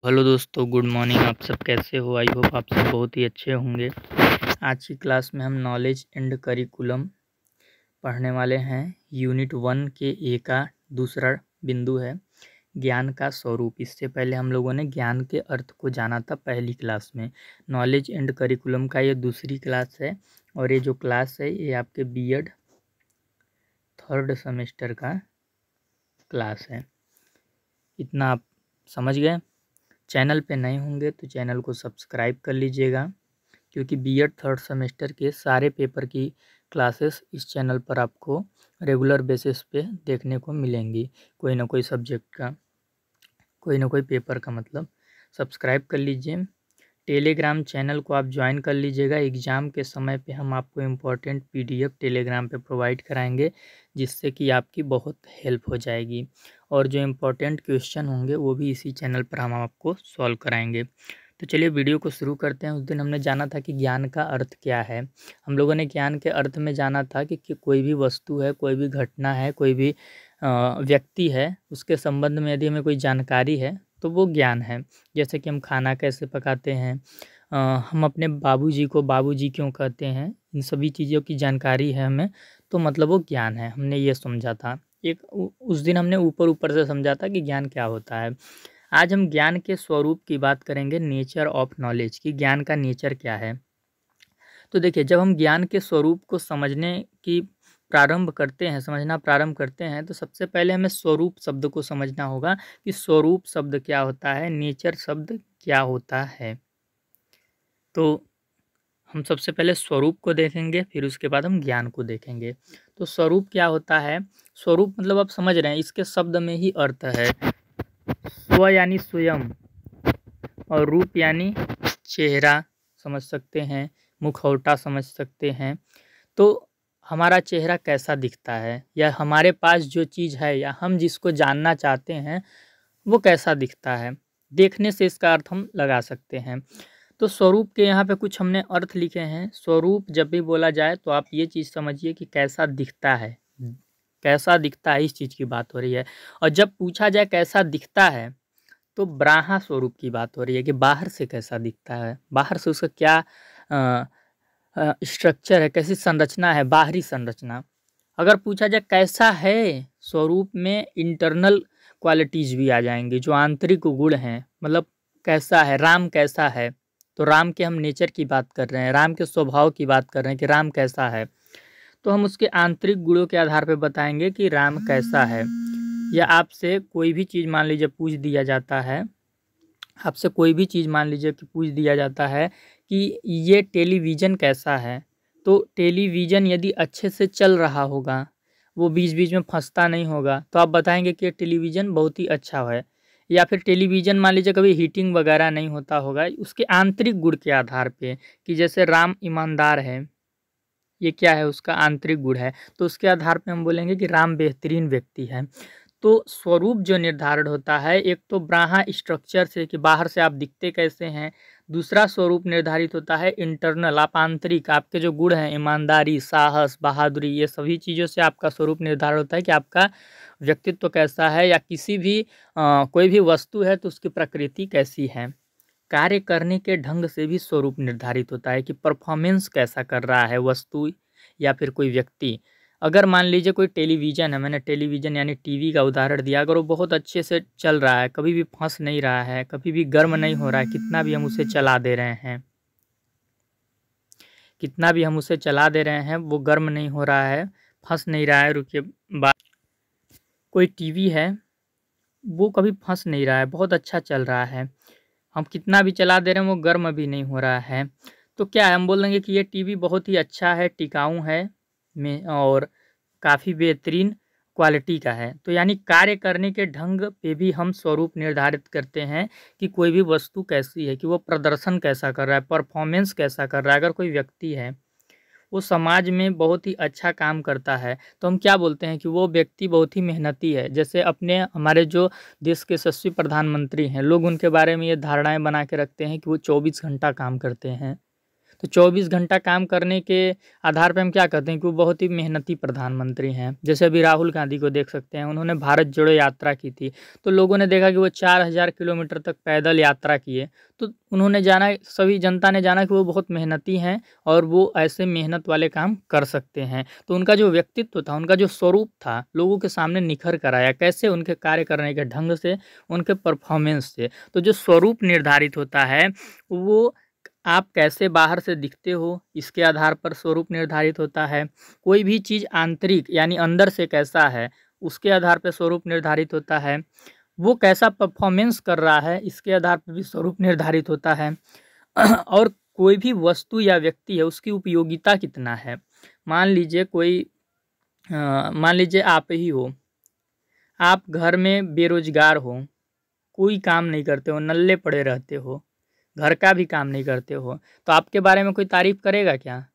Hello दोस्तों, good morning. आप सब कैसे हो? आई होप आप सब बहुत ही अच्छे होंगे। आज की क्लास में हम नॉलेज एंड करिकुलम पढ़ने वाले हैं। यूनिट 1 के ए का दूसरा बिंदु है ज्ञान का स्वरूप। इससे पहले हम लोगों ने ज्ञान के अर्थ को जाना था पहली क्लास में। नॉलेज एंड करिकुलम का ये दूसरी क्लास है और ये जो क्लास है ये आपके बीएड थर्ड सेमेस्टर का क्लास है। इतना आप समझ गए। चैनल पे नए होंगे तो चैनल को सब्सक्राइब कर लीजिएगा, क्योंकि बीएड थर्ड सेमेस्टर के सारे पेपर की क्लासेस इस चैनल पर आपको रेगुलर बेसिस पे देखने को मिलेंगी। कोई ना कोई सब्जेक्ट का, कोई ना कोई पेपर का, मतलब सब्सक्राइब कर लीजिए। टेलीग्राम चैनल को आप ज्वाइन कर लीजिएगा। एग्ज़ाम के समय पे हम आपको इम्पोर्टेंट पीडीएफ टेलीग्राम पे प्रोवाइड कराएंगे, जिससे कि आपकी बहुत हेल्प हो जाएगी। और जो इम्पोर्टेंट क्वेश्चन होंगे वो भी इसी चैनल पर हम आपको सॉल्व कराएंगे। तो चलिए वीडियो को शुरू करते हैं। उस दिन हमने जाना था कि ज्ञान का अर्थ क्या है। हम लोगों ने ज्ञान के अर्थ में जाना था कि कोई भी वस्तु है, कोई भी घटना है, कोई भी व्यक्ति है, उसके संबंध में यदि हमें कोई जानकारी है तो वो ज्ञान है। जैसे कि हम खाना कैसे पकाते हैं, हम अपने बाबूजी को बाबूजी क्यों कहते हैं, इन सभी चीज़ों की जानकारी है हमें, तो मतलब वो ज्ञान है। हमने ये समझा था। उस दिन हमने ऊपर ऊपर से समझा था कि ज्ञान क्या होता है। आज हम ज्ञान के स्वरूप की बात करेंगे, नेचर ऑफ नॉलेज की। ज्ञान का नेचर क्या है। तो देखिए, जब हम ज्ञान के स्वरूप को समझने की प्रारंभ करते हैं, समझना प्रारंभ करते हैं, तो सबसे पहले हमें स्वरूप शब्द को समझना होगा कि स्वरूप शब्द क्या होता है, नेचर शब्द क्या होता है। तो हम सबसे पहले स्वरूप को देखेंगे, फिर उसके बाद हम ज्ञान को देखेंगे। तो स्वरूप क्या होता है? स्वरूप मतलब आप समझ रहे हैं, इसके शब्द में ही अर्थ है। स्व यानी स्वयं, और रूप यानी चेहरा समझ सकते हैं, मुखौटा समझ सकते हैं। तो हमारा चेहरा कैसा दिखता है, या हमारे पास जो चीज़ है, या हम जिसको जानना चाहते हैं वो कैसा दिखता है, देखने से इसका अर्थ हम लगा सकते हैं। तो स्वरूप के यहाँ पे कुछ हमने अर्थ लिखे हैं। स्वरूप जब भी बोला जाए तो आप ये चीज़ समझिए कि कैसा दिखता है, कैसा दिखता है, इस चीज़ की बात हो रही है। और जब पूछा जाए कैसा दिखता है, तो ब्राह्मण स्वरूप की बात हो रही है कि बाहर से कैसा दिखता है, बाहर से उसका क्या स्ट्रक्चर है, कैसी संरचना है, बाहरी संरचना। अगर पूछा जाए कैसा है, स्वरूप में इंटरनल क्वालिटीज़ भी आ जाएंगी, जो आंतरिक गुण हैं। मतलब कैसा है, राम कैसा है, तो राम के हम नेचर की बात कर रहे हैं, राम के स्वभाव की बात कर रहे हैं कि राम कैसा है। तो हम उसके आंतरिक गुणों के आधार पर बताएंगे कि राम कैसा है। या आपसे कोई भी चीज़ मान लीजिए पूछ दिया जाता है, आपसे कोई भी चीज़ मान लीजिए कि पूछ दिया जाता है कि ये टेलीविज़न कैसा है, तो टेलीविज़न यदि अच्छे से चल रहा होगा, वो बीच बीच में फंसता नहीं होगा, तो आप बताएंगे कि ये टेलीविज़न बहुत ही अच्छा है। या फिर टेलीविज़न मान लीजिए कभी हीटिंग वगैरह नहीं होता होगा, उसके आंतरिक गुण के आधार पे, कि जैसे राम ईमानदार है, ये क्या है, उसका आंतरिक गुण है, तो उसके आधार पे हम बोलेंगे कि राम बेहतरीन व्यक्ति है। तो स्वरूप जो निर्धारण होता है, एक तो बाह्य स्ट्रक्चर से कि बाहर से आप दिखते कैसे हैं। दूसरा स्वरूप निर्धारित होता है इंटरनल, आप आंतरिक, आपके जो गुण हैं, ईमानदारी, साहस, बहादुरी, ये सभी चीज़ों से आपका स्वरूप निर्धारण होता है कि आपका व्यक्तित्व कैसा है। या किसी भी कोई भी वस्तु है तो उसकी प्रकृति कैसी है। कार्य करने के ढंग से भी स्वरूप निर्धारित होता है कि परफॉर्मेंस कैसा कर रहा है वस्तु या फिर कोई व्यक्ति। अगर मान लीजिए कोई टेलीविज़न है, मैंने टेलीविज़न यानी टीवी का उदाहरण दिया, अगर वो बहुत अच्छे से चल रहा है, कभी भी फंस नहीं रहा है, कभी भी गर्म नहीं हो रहा है, कितना भी हम उसे चला दे रहे हैं, कितना भी हम उसे चला दे रहे हैं, वो गर्म नहीं हो रहा है, फंस नहीं रहा है। रुकिए, बात, कोई टीवी है, वो कभी फंस नहीं रहा है, बहुत अच्छा चल रहा है, हम कितना भी चला दे रहे हैं वो गर्म अभी नहीं हो रहा है, तो क्या है, हम बोल देंगे कि ये टीवी बहुत ही अच्छा है, टिकाऊ है में, और काफ़ी बेहतरीन क्वालिटी का है। तो यानी कार्य करने के ढंग पे भी हम स्वरूप निर्धारित करते हैं कि कोई भी वस्तु कैसी है, कि वो प्रदर्शन कैसा कर रहा है, परफॉर्मेंस कैसा कर रहा है। अगर कोई व्यक्ति है, वो समाज में बहुत ही अच्छा काम करता है, तो हम क्या बोलते हैं कि वो व्यक्ति बहुत ही मेहनती है। जैसे अपने हमारे जो देश के यशस्वी प्रधानमंत्री हैं, लोग उनके बारे में ये धारणाएं बना के रखते हैं कि वो 24 घंटा काम करते हैं। तो 24 घंटा काम करने के आधार पे हम क्या कहते हैं कि वो बहुत ही मेहनती प्रधानमंत्री हैं। जैसे अभी राहुल गांधी को देख सकते हैं, उन्होंने भारत जोड़ो यात्रा की थी, तो लोगों ने देखा कि वो 4000 किलोमीटर तक पैदल यात्रा किए, तो उन्होंने जाना, सभी जनता ने जाना कि वो बहुत मेहनती हैं और वो ऐसे मेहनत वाले काम कर सकते हैं। तो उनका जो व्यक्तित्व था, उनका जो स्वरूप था, लोगों के सामने निखर कर आया। कैसे? उनके कार्य करने के ढंग से, उनके परफॉर्मेंस से। तो जो स्वरूप निर्धारित होता है, वो आप कैसे बाहर से दिखते हो, इसके आधार पर स्वरूप निर्धारित होता है। कोई भी चीज़ आंतरिक यानी अंदर से कैसा है, उसके आधार पर स्वरूप निर्धारित होता है। वो कैसा परफॉर्मेंस कर रहा है, इसके आधार पर भी स्वरूप निर्धारित होता है। और कोई भी वस्तु या व्यक्ति है, उसकी उपयोगिता कितना है। मान लीजिए आप ही हो, आप घर में बेरोजगार हो, कोई काम नहीं करते हो, नल्ले पड़े रहते हो, घर का भी काम नहीं करते हो, तो आपके बारे में कोई तारीफ करेगा क्या?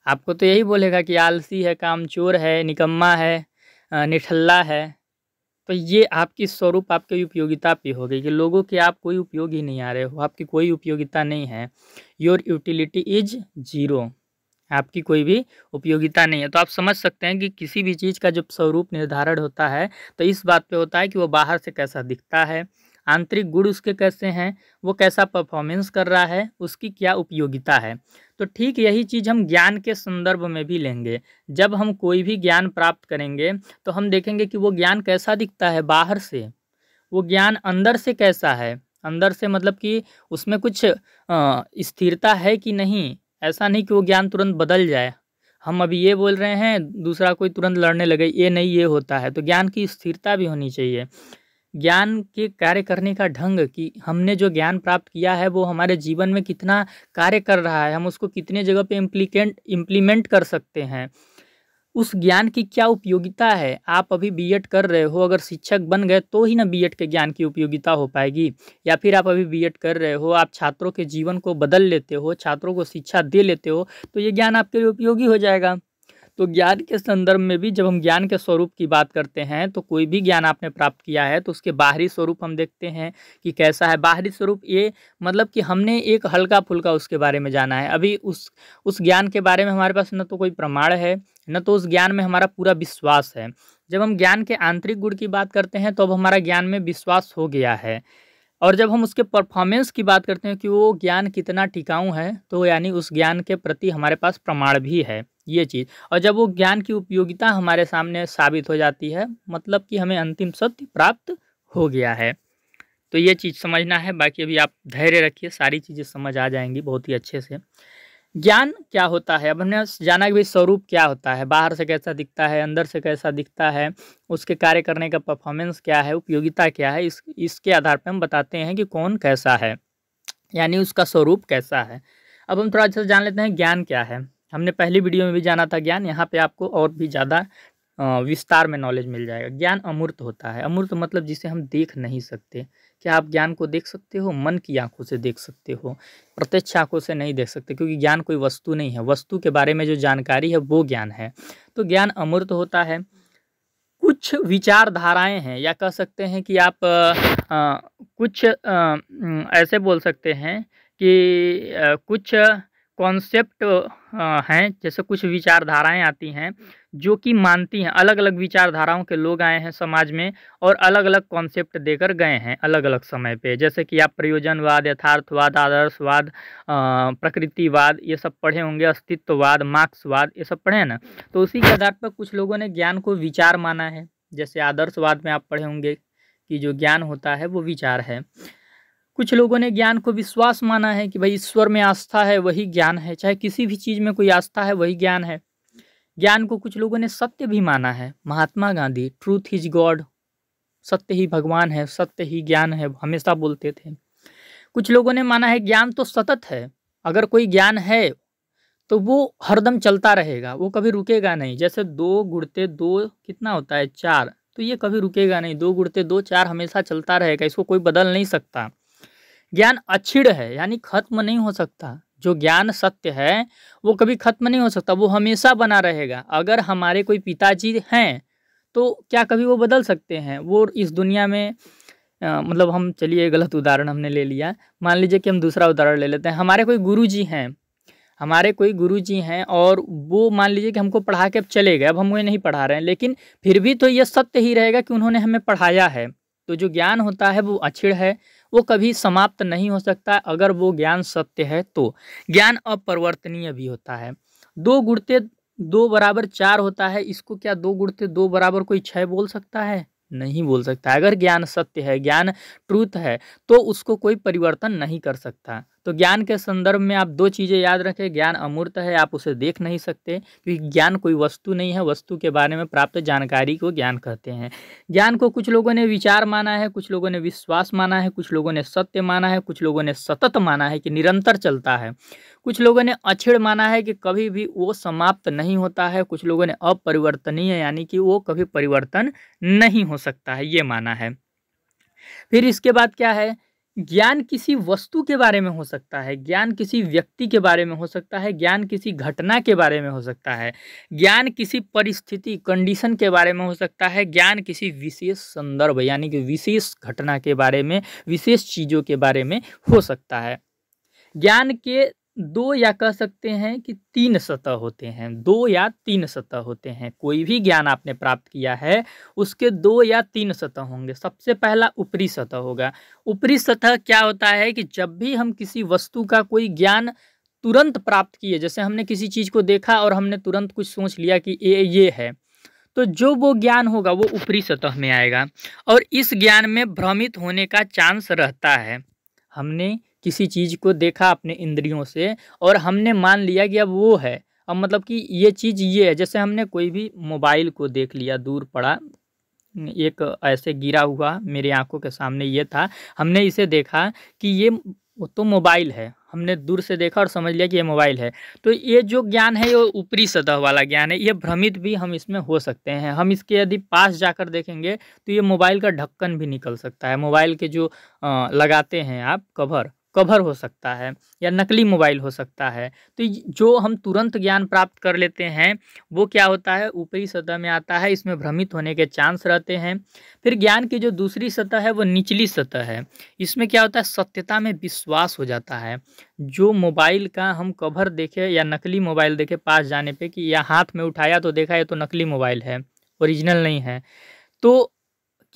आपको तो यही बोलेगा कि आलसी है, कामचोर है, निकम्मा है, निठल्ला है। तो ये आपकी स्वरूप आपकी उपयोगिता पे हो गई कि लोगों के आप कोई उपयोग ही नहीं आ रहे हो, आपकी कोई उपयोगिता नहीं है। योर यूटिलिटी इज जीरो, आपकी कोई भी उपयोगिता नहीं है। तो आप समझ सकते हैं कि किसी भी चीज़ का जब स्वरूप निर्धारण होता है, तो इस बात पे होता है कि वो बाहर से कैसा दिखता है, आंतरिक गुण उसके कैसे हैं, वो कैसा परफॉर्मेंस कर रहा है, उसकी क्या उपयोगिता है। तो ठीक यही चीज़ हम ज्ञान के संदर्भ में भी लेंगे। जब हम कोई भी ज्ञान प्राप्त करेंगे, तो हम देखेंगे कि वो ज्ञान कैसा दिखता है बाहर से, वो ज्ञान अंदर से कैसा है। अंदर से मतलब कि उसमें कुछ स्थिरता है कि नहीं। ऐसा नहीं कि वो ज्ञान तुरंत बदल जाए, हम अभी ये बोल रहे हैं, दूसरा कोई तुरंत लड़ने लगे, ये नहीं, ये होता है। तो ज्ञान की स्थिरता भी होनी चाहिए। ज्ञान के कार्य करने का ढंग, कि हमने जो ज्ञान प्राप्त किया है वो हमारे जीवन में कितना कार्य कर रहा है, हम उसको कितने जगह पे इम्प्लीमेंट कर सकते हैं, उस ज्ञान की क्या उपयोगिता है। आप अभी बीएड कर रहे हो, अगर शिक्षक बन गए तो ही ना बीएड के ज्ञान की उपयोगिता हो पाएगी। या फिर आप अभी बीएड कर रहे हो, आप छात्रों के जीवन को बदल लेते हो, छात्रों को शिक्षा दे लेते हो, तो ये ज्ञान आपके लिए उपयोगी हो जाएगा। तो ज्ञान के संदर्भ में भी जब हम ज्ञान के स्वरूप की बात करते हैं, तो कोई भी ज्ञान आपने प्राप्त किया है तो उसके बाहरी स्वरूप हम देखते हैं कि कैसा है। बाहरी स्वरूप ये मतलब कि हमने एक हल्का फुल्का उसके बारे में जाना है। अभी उस ज्ञान के बारे में हमारे पास न तो कोई प्रमाण है, न तो उस ज्ञान में हमारा पूरा विश्वास है। जब हम ज्ञान के आंतरिक गुण की बात करते हैं, तो अब हमारा ज्ञान में विश्वास हो गया है। और जब हम उसके परफॉर्मेंस की बात करते हैं कि वो ज्ञान कितना टिकाऊ है, तो यानी उस ज्ञान के प्रति हमारे पास प्रमाण भी है, ये चीज़। और जब वो ज्ञान की उपयोगिता हमारे सामने साबित हो जाती है, मतलब कि हमें अंतिम सत्य प्राप्त हो गया है। तो ये चीज़ समझना है। बाकी अभी आप धैर्य रखिए, सारी चीज़ें समझ आ जाएंगी बहुत ही अच्छे से। ज्ञान क्या होता है? अब हमने जाना कि भाई स्वरूप क्या होता है, बाहर से कैसा दिखता है, अंदर से कैसा दिखता है, उसके कार्य करने का परफॉर्मेंस क्या है, उपयोगिता क्या है। इसके आधार पर हम बताते हैं कि कौन कैसा है, यानी उसका स्वरूप कैसा है। अब हम थोड़ा अच्छा जान लेते हैं ज्ञान क्या है। हमने पहली वीडियो में भी जाना था ज्ञान, यहाँ पे आपको और भी ज़्यादा विस्तार में नॉलेज मिल जाएगा। ज्ञान अमूर्त होता है। अमूर्त मतलब जिसे हम देख नहीं सकते। क्या आप ज्ञान को देख सकते हो? मन की आंखों से देख सकते हो, प्रत्यक्ष आंखों से नहीं देख सकते, क्योंकि ज्ञान कोई वस्तु नहीं है। वस्तु के बारे में जो जानकारी है वो ज्ञान है। तो ज्ञान अमूर्त होता है। कुछ विचारधाराएं हैं, या कह सकते हैं कि आप कुछ ऐसे बोल सकते हैं कि कुछ कॉन्सेप्ट हैं, जैसे कुछ विचारधाराएं आती हैं जो कि मानती हैं, अलग अलग विचारधाराओं के लोग आए हैं समाज में और अलग अलग कॉन्सेप्ट देकर गए हैं अलग अलग समय पे। जैसे कि आप प्रयोजनवाद, यथार्थवाद, आदर्शवाद, प्रकृतिवाद, ये सब पढ़े होंगे, अस्तित्ववाद, मार्क्सवाद, ये सब पढ़े हैं ना। तो उसी के आधार पर कुछ लोगों ने ज्ञान को विचार माना है। जैसे आदर्शवाद में आप पढ़े होंगे कि जो ज्ञान होता है वो विचार है। कुछ लोगों ने ज्ञान को विश्वास माना है कि भाई ईश्वर में आस्था है वही ज्ञान है, चाहे किसी भी चीज़ में कोई आस्था है वही ज्ञान है। ज्ञान को कुछ लोगों ने सत्य भी माना है। Mahatma Gandhi truth is God, सत्य ही भगवान है, सत्य ही ज्ञान है, हमेशा बोलते थे। कुछ लोगों ने माना है ज्ञान तो सतत है, अगर कोई ज्ञान है तो वो हरदम चलता रहेगा, वो कभी रुकेगा नहीं। जैसे 2 गुणते 2 कितना होता है 4, तो ये कभी रुकेगा नहीं। 2 गुणते 2 4 हमेशा चलता रहेगा, इसको कोई बदल नहीं सकता। ज्ञान अक्षीण है, यानी खत्म नहीं हो सकता। जो ज्ञान सत्य है वो कभी खत्म नहीं हो सकता, वो हमेशा बना रहेगा। अगर हमारे कोई पिताजी हैं तो क्या कभी वो बदल सकते हैं? वो इस दुनिया में मतलब हम, चलिए गलत उदाहरण हमने ले लिया, मान लीजिए कि हम दूसरा उदाहरण ले लेते हैं। हमारे कोई गुरुजी हैं, हमारे कोई गुरुजी हैं और वो मान लीजिए कि हमको पढ़ा के अब चले गए, अब हम उन्हें नहीं पढ़ा रहे हैं, लेकिन फिर भी तो ये सत्य ही रहेगा कि उन्होंने हमें पढ़ाया है। तो जो ज्ञान होता है वो अक्षीण है, वो कभी समाप्त नहीं हो सकता अगर वो ज्ञान सत्य है तो। ज्ञान अपरिवर्तनीय भी होता है। 2 गुणते 2 बराबर 4 होता है, इसको क्या 2 गुणते 2 बराबर कोई 6 बोल सकता है? नहीं बोल सकता। अगर ज्ञान सत्य है, ज्ञान ट्रूथ है, तो उसको कोई परिवर्तन नहीं कर सकता। तो ज्ञान के संदर्भ में आप 2 चीज़ें याद रखें, ज्ञान अमूर्त है, आप उसे देख नहीं सकते, क्योंकि ज्ञान कोई वस्तु नहीं है, वस्तु के बारे में प्राप्त जानकारी को ज्ञान कहते हैं। ज्ञान को कुछ लोगों ने विचार माना है, कुछ लोगों ने विश्वास माना है, कुछ लोगों ने सत्य माना है, कुछ लोगों ने सतत माना है कि निरंतर चलता है, कुछ लोगों ने अक्षीण माना है कि कभी भी वो समाप्त नहीं होता है, कुछ लोगों ने अपरिवर्तनीय यानी कि वो कभी परिवर्तन नहीं हो सकता है, ये माना है। फिर इसके बाद क्या है, ज्ञान किसी वस्तु के बारे में हो सकता है, ज्ञान किसी व्यक्ति के बारे में हो सकता है, ज्ञान किसी घटना के बारे में हो सकता है, ज्ञान किसी परिस्थिति कंडीशन के बारे में हो सकता है, ज्ञान किसी विशेष संदर्भ यानी कि विशेष घटना के बारे में, विशेष चीज़ों के बारे में हो सकता है। ज्ञान के 2 या कह सकते हैं कि 3 सतह होते हैं, 2 या 3 सतह होते हैं। कोई भी ज्ञान आपने प्राप्त किया है उसके 2 या 3 सतह होंगे। सबसे पहला ऊपरी सतह होगा। ऊपरी सतह क्या होता है कि जब भी हम किसी वस्तु का कोई ज्ञान तुरंत प्राप्त किए, जैसे हमने किसी चीज़ को देखा और हमने तुरंत कुछ सोच लिया कि ये है, तो जो वो ज्ञान होगा वो ऊपरी सतह में आएगा और इस ज्ञान में भ्रमित होने का चांस रहता है। हमने किसी चीज़ को देखा अपने इंद्रियों से और हमने मान लिया कि अब वो है, अब मतलब कि ये चीज़ ये है। जैसे हमने कोई भी मोबाइल को देख लिया, दूर पड़ा, एक ऐसे गिरा हुआ मेरे आंखों के सामने ये था, हमने इसे देखा कि ये तो मोबाइल है, हमने दूर से देखा और समझ लिया कि ये मोबाइल है। तो ये जो ज्ञान है ये ऊपरी सतह वाला ज्ञान है, ये भ्रमित भी हम इसमें हो सकते हैं। हम इसके यदि पास जाकर देखेंगे तो ये मोबाइल का ढक्कन भी निकल सकता है, मोबाइल के जो लगाते हैं आप कवर हो सकता है या नकली मोबाइल हो सकता है। तो जो हम तुरंत ज्ञान प्राप्त कर लेते हैं वो क्या होता है, ऊपरी सतह में आता है, इसमें भ्रमित होने के चांस रहते हैं। फिर ज्ञान की जो दूसरी सतह है वो निचली सतह है। इसमें क्या होता है, सत्यता में विश्वास हो जाता है। जो मोबाइल का हम कवर देखे या नकली मोबाइल देखे पास जाने पे कि या हाथ में उठाया तो देखा ये तो नकली मोबाइल है, ओरिजिनल नहीं है, तो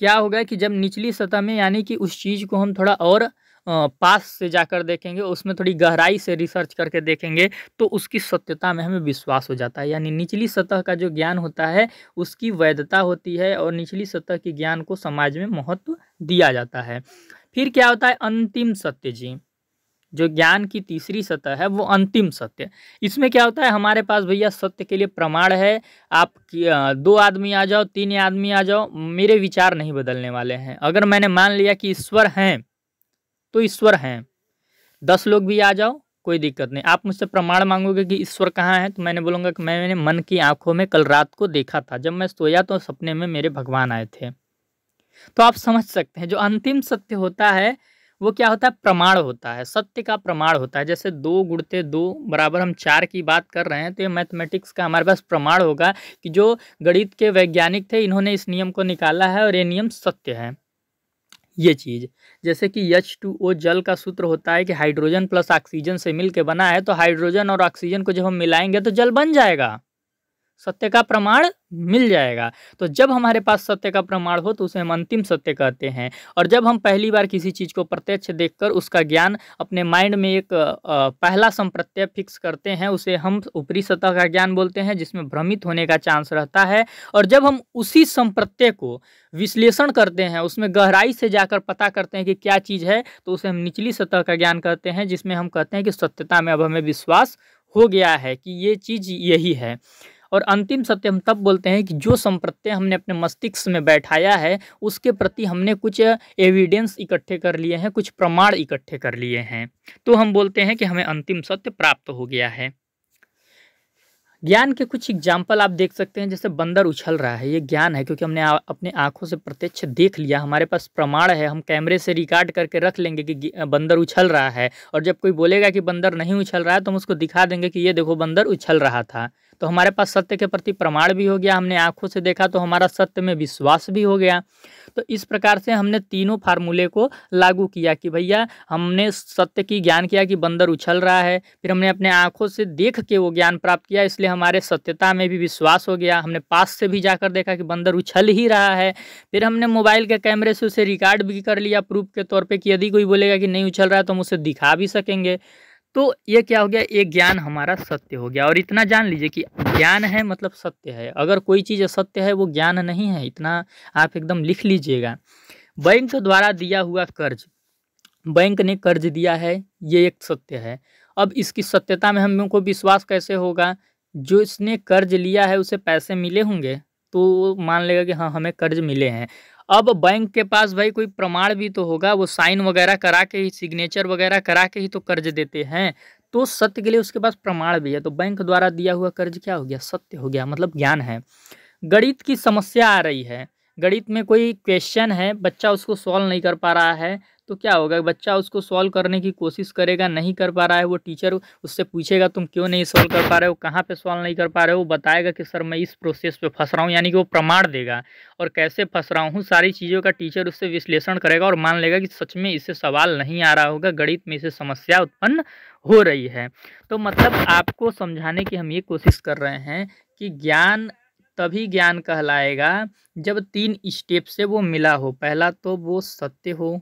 क्या होगा कि जब निचली सतह में यानी कि उस चीज़ को हम थोड़ा और पास से जाकर देखेंगे, उसमें थोड़ी गहराई से रिसर्च करके देखेंगे तो उसकी सत्यता में हमें विश्वास हो जाता है। यानी निचली सतह का जो ज्ञान होता है उसकी वैधता होती है और निचली सतह के ज्ञान को समाज में महत्व दिया जाता है। फिर क्या होता है, अंतिम सत्य जी, जो ज्ञान की तीसरी सतह है वो अंतिम सत्य। इसमें क्या होता है, हमारे पास भैया सत्य के लिए प्रमाण है। आप 2 आदमी आ जाओ, 3 आदमी आ जाओ, मेरे विचार नहीं बदलने वाले हैं। अगर मैंने मान लिया कि ईश्वर हैं तो ईश्वर हैं, 10 लोग भी आ जाओ कोई दिक्कत नहीं। आप मुझसे प्रमाण मांगोगे कि ईश्वर कहाँ है, तो मैंने बोलूँगा कि मैंने मन की आंखों में कल रात को देखा था, जब मैं सोया तो सपने में मेरे भगवान आए थे। तो आप समझ सकते हैं जो अंतिम सत्य होता है वो क्या होता है, प्रमाण होता है, सत्य का प्रमाण होता है। जैसे 2 गुणते 2 बराबर हम 4 की बात कर रहे हैं तो ये मैथमेटिक्स का हमारे पास प्रमाण होगा कि जो गणित के वैज्ञानिक थे इन्होंने इस नियम को निकाला है और ये नियम सत्य है। ये चीज़ जैसे कि H2O जल का सूत्र होता है कि हाइड्रोजन प्लस ऑक्सीजन से मिल के बना है, तो हाइड्रोजन और ऑक्सीजन को जब हम मिलाएंगे तो जल बन जाएगा, सत्य का प्रमाण मिल जाएगा। तो जब हमारे पास सत्य का प्रमाण हो तो उसे हम अंतिम सत्य कहते हैं। और जब हम पहली बार किसी चीज़ को प्रत्यक्ष देखकर उसका ज्ञान अपने माइंड में एक पहला संप्रत्यय फिक्स करते हैं, उसे हम ऊपरी सतह का ज्ञान बोलते हैं, जिसमें भ्रमित होने का चांस रहता है। और जब हम उसी संप्रत्यय को विश्लेषण करते हैं, उसमें गहराई से जाकर पता करते हैं कि क्या चीज़ है, तो उसे हम निचली सतह का ज्ञान कहते हैं, जिसमें हम कहते हैं कि सत्यता में अब हमें विश्वास हो गया है कि ये चीज़ यही है। और अंतिम सत्य हम तब बोलते हैं कि जो संप्रत्यय हमने अपने मस्तिष्क में बैठाया है उसके प्रति हमने कुछ एविडेंस इकट्ठे कर लिए हैं, कुछ प्रमाण इकट्ठे कर लिए हैं, तो हम बोलते हैं कि हमें अंतिम सत्य प्राप्त हो गया है। ज्ञान के कुछ एग्जाम्पल आप देख सकते हैं, जैसे बंदर उछल रहा है, ये ज्ञान है क्योंकि हमने अपने आंखों से प्रत्यक्ष देख लिया, हमारे पास प्रमाण है, हम कैमरे से रिकॉर्ड करके रख लेंगे कि बंदर उछल रहा है। और जब कोई बोलेगा कि बंदर नहीं उछल रहा है तो हम उसको दिखा देंगे कि ये देखो बंदर उछल रहा था, तो हमारे पास सत्य के प्रति प्रमाण भी हो गया, हमने आंखों से देखा तो हमारा सत्य में विश्वास भी हो गया। तो इस प्रकार से हमने तीनों फार्मूले को लागू किया कि भैया हमने सत्य की ज्ञान किया कि बंदर उछल रहा है, फिर हमने अपने आंखों से देख के वो ज्ञान प्राप्त किया, इसलिए हमारे सत्यता में भी विश्वास हो गया। हमने पास से भी जाकर देखा कि बंदर उछल ही रहा है, फिर हमने मोबाइल के कैमरे से उसे रिकॉर्ड भी कर लिया प्रूफ के तौर पे कि यदि कोई बोलेगा कि नहीं उछल रहा है तो हम उसे दिखा भी सकेंगे। तो ये क्या हो गया, एक ज्ञान हमारा सत्य हो गया। और इतना जान लीजिए कि ज्ञान है मतलब सत्य है, अगर कोई चीज़ असत्य है वो ज्ञान नहीं है, इतना आप एकदम लिख लीजिएगा। बैंक द्वारा दिया हुआ कर्ज, बैंक ने कर्ज दिया है, ये एक सत्य है। अब इसकी सत्यता में हम को विश्वास कैसे होगा, जो इसने कर्ज लिया है उसे पैसे मिले होंगे तो मान लेगा कि हाँ हमें कर्ज मिले हैं। अब बैंक के पास भाई कोई प्रमाण भी तो होगा, वो साइन वगैरह करा के ही, सिग्नेचर वगैरह करा के ही तो कर्ज देते हैं, तो सत्य के लिए उसके पास प्रमाण भी है। तो बैंक द्वारा दिया हुआ कर्ज क्या हो गया, सत्य हो गया, मतलब ज्ञान है। गणित की समस्या आ रही है, गणित में कोई क्वेश्चन है, बच्चा उसको सॉल्व नहीं कर पा रहा है, तो क्या होगा, बच्चा उसको सॉल्व करने की कोशिश करेगा, नहीं कर पा रहा है, वो टीचर उससे पूछेगा तुम क्यों नहीं सॉल्व कर पा रहे हो, कहाँ पे सॉल्व नहीं कर पा रहे हो, वो बताएगा कि सर मैं इस प्रोसेस पे फंस रहा हूँ, यानी कि वो प्रमाण देगा और कैसे फंस रहा हूँ सारी चीज़ों का टीचर उससे विश्लेषण करेगा और मान लेगा कि सच में इससे सवाल नहीं आ रहा होगा, गणित में इसे समस्या उत्पन्न हो रही है। तो मतलब आपको समझाने की हम ये कोशिश कर रहे हैं कि ज्ञान तभी ज्ञान कहलाएगा जब 3 स्टेप से वो मिला हो। पहला तो वो सत्य हो,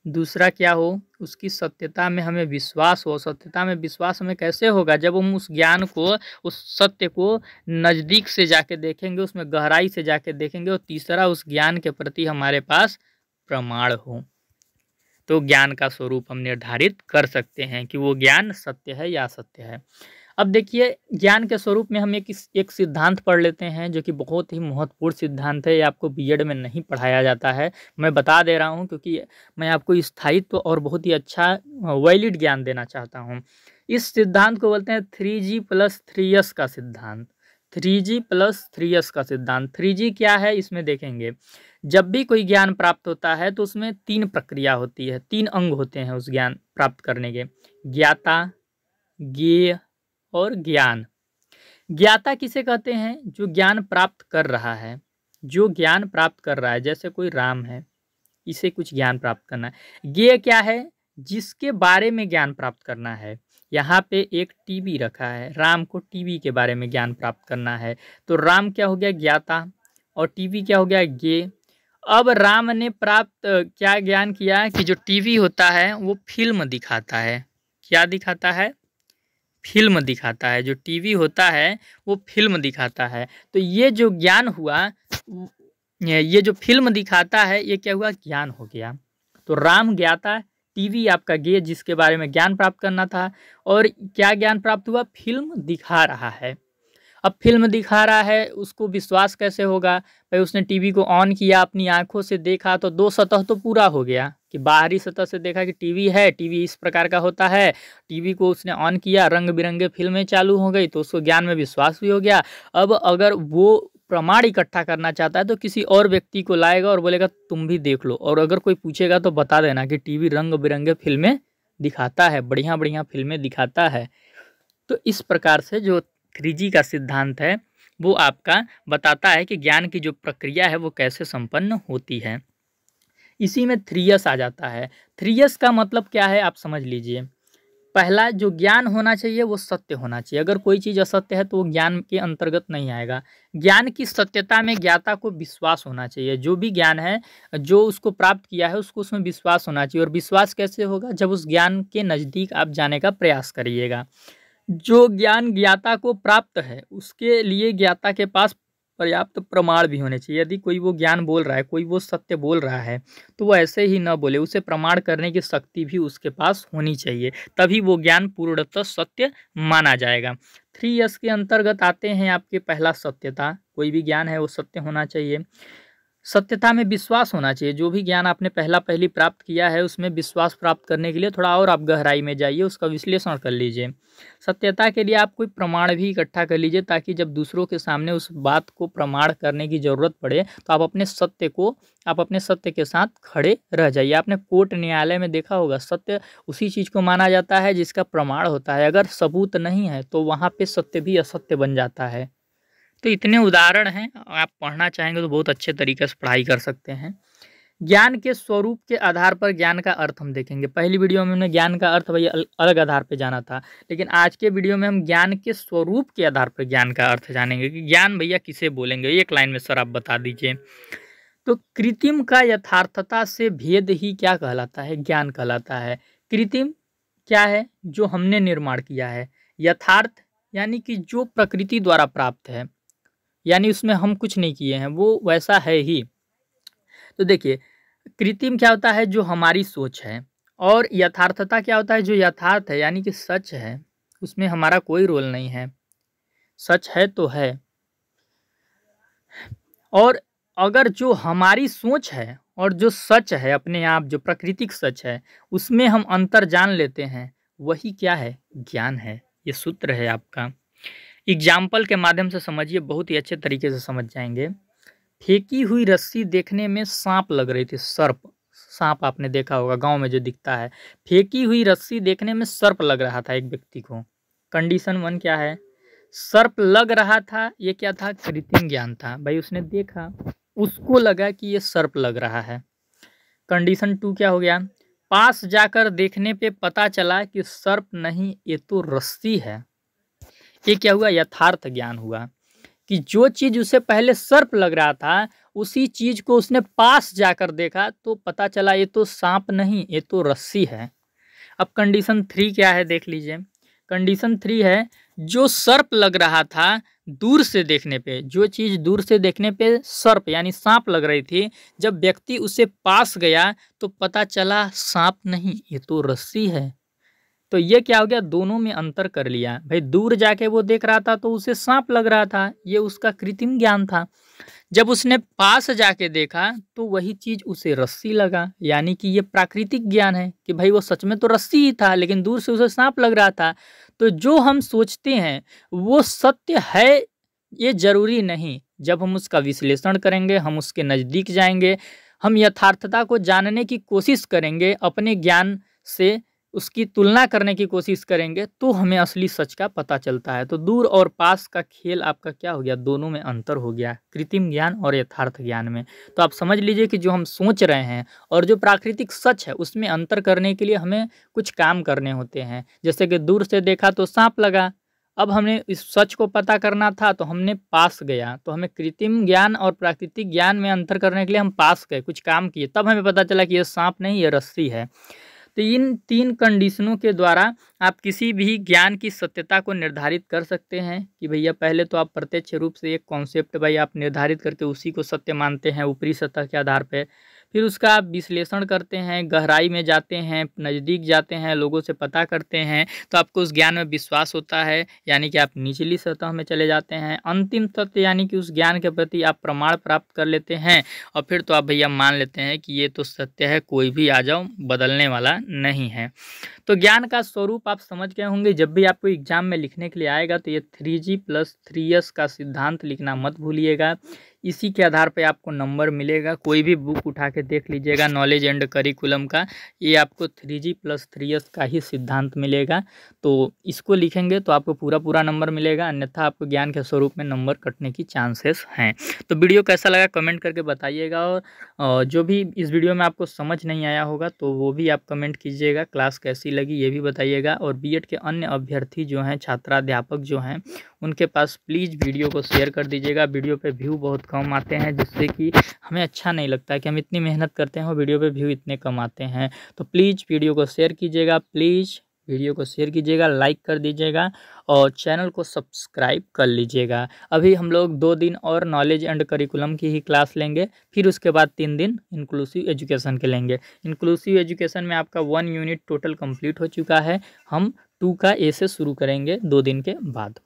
दूसरा क्या हो, उसकी सत्यता में हमें विश्वास हो। सत्यता में विश्वास हमें कैसे होगा, जब हम उस ज्ञान को, उस सत्य को नज़दीक से जाके देखेंगे, उसमें गहराई से जाके देखेंगे। और तीसरा उस ज्ञान के प्रति हमारे पास प्रमाण हो, तो ज्ञान का स्वरूप हम निर्धारित कर सकते हैं कि वो ज्ञान सत्य है या असत्य है। अब देखिए ज्ञान के स्वरूप में हम एक सिद्धांत पढ़ लेते हैं जो कि बहुत ही महत्वपूर्ण सिद्धांत है। ये आपको बीएड में नहीं पढ़ाया जाता है, मैं बता दे रहा हूँ क्योंकि मैं आपको स्थायित्व और बहुत ही अच्छा वैलिड ज्ञान देना चाहता हूँ। इस सिद्धांत को बोलते हैं 3G+3S का सिद्धांत। 3G+3S का सिद्धांत। 3G क्या है इसमें देखेंगे, जब भी कोई ज्ञान प्राप्त होता है तो उसमें 3 प्रक्रिया होती है, 3 अंग होते हैं उस ज्ञान प्राप्त करने के, ज्ञाता, ज्ञेय और ज्ञान। ज्ञाता किसे कहते हैं, जो ज्ञान प्राप्त कर रहा है, जो ज्ञान प्राप्त कर रहा है, जैसे कोई राम है, इसे कुछ ज्ञान प्राप्त करना है। ज्ञेय क्या है, जिसके बारे में ज्ञान प्राप्त करना है। यहाँ पे एक टीवी रखा है, राम को टीवी के बारे में ज्ञान प्राप्त करना है, तो राम क्या हो गया, ज्ञाता, और टीवी क्या हो गया, ज्ञेय। अब राम ने प्राप्त क्या ज्ञान किया कि जो टीवी होता है वो फिल्म दिखाता है। क्या दिखाता है, फिल्म दिखाता है। जो टीवी होता है वो फिल्म दिखाता है। तो ये जो ज्ञान हुआ, ये जो फिल्म दिखाता है, ये क्या हुआ, ज्ञान हो गया। तो राम ज्ञाता, टीवी आपका ज्ञेय, जिसके बारे में ज्ञान प्राप्त करना था। और क्या ज्ञान प्राप्त हुआ, फिल्म दिखा रहा है। अब फिल्म दिखा रहा है, उसको विश्वास कैसे होगा, भाई उसने टीवी को ऑन किया, अपनी आंखों से देखा, तो 2 सतह तो पूरा हो गया कि बाहरी सतह से देखा कि टीवी है, टीवी इस प्रकार का होता है, टीवी को उसने ऑन किया, रंग बिरंगे फिल्में चालू हो गई, तो उसको ज्ञान में विश्वास भी हो गया। अब अगर वो प्रमाण इकट्ठा करना चाहता है तो किसी और व्यक्ति को लाएगा और बोलेगा तुम भी देख लो, और अगर कोई पूछेगा तो बता देना कि टीवी रंग बिरंगे फिल्में दिखाता है, बढ़िया बढ़िया फिल्में दिखाता है। तो इस प्रकार से जो 3G का सिद्धांत है वो आपका बताता है कि ज्ञान की जो प्रक्रिया है वो कैसे संपन्न होती है। इसी में 3S आ जाता है। 3S का मतलब क्या है आप समझ लीजिए। पहला, जो ज्ञान होना चाहिए वो सत्य होना चाहिए। अगर कोई चीज़ असत्य है तो वो ज्ञान के अंतर्गत नहीं आएगा। ज्ञान की सत्यता में ज्ञाता को विश्वास होना चाहिए। जो भी ज्ञान है, जो उसको प्राप्त किया है, उसको उसमें विश्वास होना चाहिए। और विश्वास कैसे होगा, जब उस ज्ञान के नज़दीक आप जाने का प्रयास करिएगा। जो ज्ञान ज्ञाता को प्राप्त है उसके लिए ज्ञाता के पास पर्याप्त प्रमाण भी होने चाहिए। यदि कोई वो ज्ञान बोल रहा है, कोई वो सत्य बोल रहा है, तो वो ऐसे ही न बोले, उसे प्रमाण करने की शक्ति भी उसके पास होनी चाहिए, तभी वो ज्ञान पूर्णतः सत्य माना जाएगा। 3S के अंतर्गत आते हैं आपके पहला सत्यता। कोई भी ज्ञान है वो सत्य होना चाहिए। सत्यता में विश्वास होना चाहिए। जो भी ज्ञान आपने पहली प्राप्त किया है उसमें विश्वास प्राप्त करने के लिए थोड़ा और आप गहराई में जाइए, उसका विश्लेषण कर लीजिए। सत्यता के लिए आप कोई प्रमाण भी इकट्ठा कर लीजिए, ताकि जब दूसरों के सामने उस बात को प्रमाण करने की ज़रूरत पड़े तो आप अपने सत्य के साथ खड़े रह जाइए। आपने कोर्ट न्यायालय में देखा होगा, सत्य उसी चीज़ को माना जाता है जिसका प्रमाण होता है। अगर सबूत नहीं है तो वहाँ पे सत्य भी असत्य बन जाता है। तो इतने उदाहरण हैं, आप पढ़ना चाहेंगे तो बहुत अच्छे तरीके से पढ़ाई कर सकते हैं। ज्ञान के स्वरूप के आधार पर ज्ञान का अर्थ हम देखेंगे। पहली वीडियो में हमने ज्ञान का अर्थ भैया अलग आधार पर जाना था, लेकिन आज के वीडियो में हम ज्ञान के स्वरूप के आधार पर ज्ञान का अर्थ जानेंगे कि ज्ञान भैया किसे बोलेंगे। एक लाइन में सर आप बता दीजिए। तो कृत्रिम का यथार्थता से भेद ही क्या कहलाता है? ज्ञान कहलाता है। कृत्रिम क्या है? जो हमने निर्माण किया है। यथार्थ यानी कि जो प्रकृति द्वारा प्राप्त है, यानी उसमें हम कुछ नहीं किए हैं, वो वैसा है ही। तो देखिए, कृत्रिम क्या होता है? जो हमारी सोच है। और यथार्थता क्या होता है? जो यथार्थ है, यानी कि सच है, उसमें हमारा कोई रोल नहीं है, सच है तो है। और अगर जो हमारी सोच है और जो सच है अपने आप, जो प्राकृतिक सच है, उसमें हम अंतर जान लेते हैं, वही क्या है? ज्ञान है। ये सूत्र है आपका। एग्जाम्पल के माध्यम से समझिए, बहुत ही अच्छे तरीके से समझ जाएंगे। फेंकी हुई रस्सी देखने में सांप लग रही थी, सर्प। सांप आपने देखा होगा गांव में जो दिखता है। फेंकी हुई रस्सी देखने में सर्प लग रहा था एक व्यक्ति को। कंडीशन 1 क्या है? सर्प लग रहा था, ये क्या था? कृत्रिम ज्ञान था। भाई उसने देखा, उसको लगा कि ये सर्प लग रहा है। कंडीशन 2 क्या हो गया? पास जाकर देखने पे पता चला कि सर्प नहीं, ये तो रस्सी है। ये क्या हुआ? यथार्थ ज्ञान हुआ कि जो चीज उसे पहले सर्प लग रहा था, उसी चीज को उसने पास जाकर देखा तो पता चला ये तो सांप नहीं, ये तो रस्सी है। अब कंडीशन 3 क्या है? देख लीजिए। कंडीशन 3 है, जो सर्प लग रहा था दूर से देखने पे, जो चीज दूर से देखने पे सर्प यानी सांप लग रही थी, जब व्यक्ति उसे पास गया तो पता चला सांप नहीं, ये तो रस्सी है। तो ये क्या हो गया? दोनों में अंतर कर लिया। भाई दूर जाके वो देख रहा था तो उसे सांप लग रहा था, ये उसका कृत्रिम ज्ञान था। जब उसने पास जाके देखा तो वही चीज उसे रस्सी लगा, यानी कि ये प्राकृतिक ज्ञान है कि भाई वो सच में तो रस्सी ही था, लेकिन दूर से उसे सांप लग रहा था। तो जो हम सोचते हैं वो सत्य है, ये जरूरी नहीं। जब हम उसका विश्लेषण करेंगे, हम उसके नज़दीक जाएंगे, हम यथार्थता को जानने की कोशिश करेंगे, अपने ज्ञान से उसकी तुलना करने की कोशिश करेंगे, तो हमें असली सच का पता चलता है। तो दूर और पास का खेल आपका क्या हो गया? दोनों में अंतर हो गया, कृत्रिम ज्ञान और यथार्थ ज्ञान में। तो आप समझ लीजिए कि जो हम सोच रहे हैं और जो प्राकृतिक सच है, उसमें अंतर करने के लिए हमें कुछ काम करने होते हैं। जैसे कि दूर से देखा तो सांप लगा, अब हमें इस सच को पता करना था तो हमने पास गया, तो हमें कृत्रिम ज्ञान और प्राकृतिक ज्ञान में अंतर करने के लिए हम पास गए, कुछ काम किए, तब हमें पता चला कि ये सांप नहीं, ये रस्सी है। तो इन 3 कंडीशनों के द्वारा आप किसी भी ज्ञान की सत्यता को निर्धारित कर सकते हैं कि भैया पहले तो आप प्रत्यक्ष रूप से एक कॉन्सेप्ट भाई आप निर्धारित करके उसी को सत्य मानते हैं ऊपरी सतह के आधार पे। फिर उसका आप विश्लेषण करते हैं, गहराई में जाते हैं, नज़दीक जाते हैं, लोगों से पता करते हैं, तो आपको उस ज्ञान में विश्वास होता है, यानी कि आप निचली सतह में चले जाते हैं। अंतिम तत्व यानी कि उस ज्ञान के प्रति आप प्रमाण प्राप्त कर लेते हैं और फिर तो आप भैया मान लेते हैं कि ये तो सत्य है, कोई भी आ जाओ बदलने वाला नहीं है। तो ज्ञान का स्वरूप आप समझ गए होंगे। जब भी आपको एग्जाम में लिखने के लिए आएगा तो ये 3G + 3S का सिद्धांत लिखना मत भूलिएगा। इसी के आधार पे आपको नंबर मिलेगा। कोई भी बुक उठा के देख लीजिएगा नॉलेज एंड करिकुलम का, ये आपको 3G + 3S का ही सिद्धांत मिलेगा। तो इसको लिखेंगे तो आपको पूरा नंबर मिलेगा, अन्यथा आपको ज्ञान के स्वरूप में नंबर कटने की चांसेस हैं। तो वीडियो कैसा लगा कमेंट करके बताइएगा, और जो भी इस वीडियो में आपको समझ नहीं आया होगा तो वो भी आप कमेंट कीजिएगा। क्लास कैसी लगी ये भी बताइएगा। और बीएड के अन्य अभ्यर्थी जो हैं, छात्राध्यापक जो हैं, उनके पास प्लीज़ वीडियो को शेयर कर दीजिएगा। वीडियो पे व्यू बहुत कम आते हैं, जिससे कि हमें अच्छा नहीं लगता है कि हम इतनी मेहनत करते हैं और वीडियो पे व्यू इतने कम आते हैं। तो प्लीज़ वीडियो को शेयर कीजिएगा, लाइक कर दीजिएगा और चैनल को सब्सक्राइब कर लीजिएगा। अभी हम लोग 2 दिन और नॉलेज एंड करिकुलम की ही क्लास लेंगे, फिर उसके बाद 3 दिन इंक्लूसिव एजुकेशन के लेंगे। इंक्लूसिव एजुकेशन में आपका 1 यूनिट टोटल कंप्लीट हो चुका है, हम 2 का ए से शुरू करेंगे 2 दिन के बाद।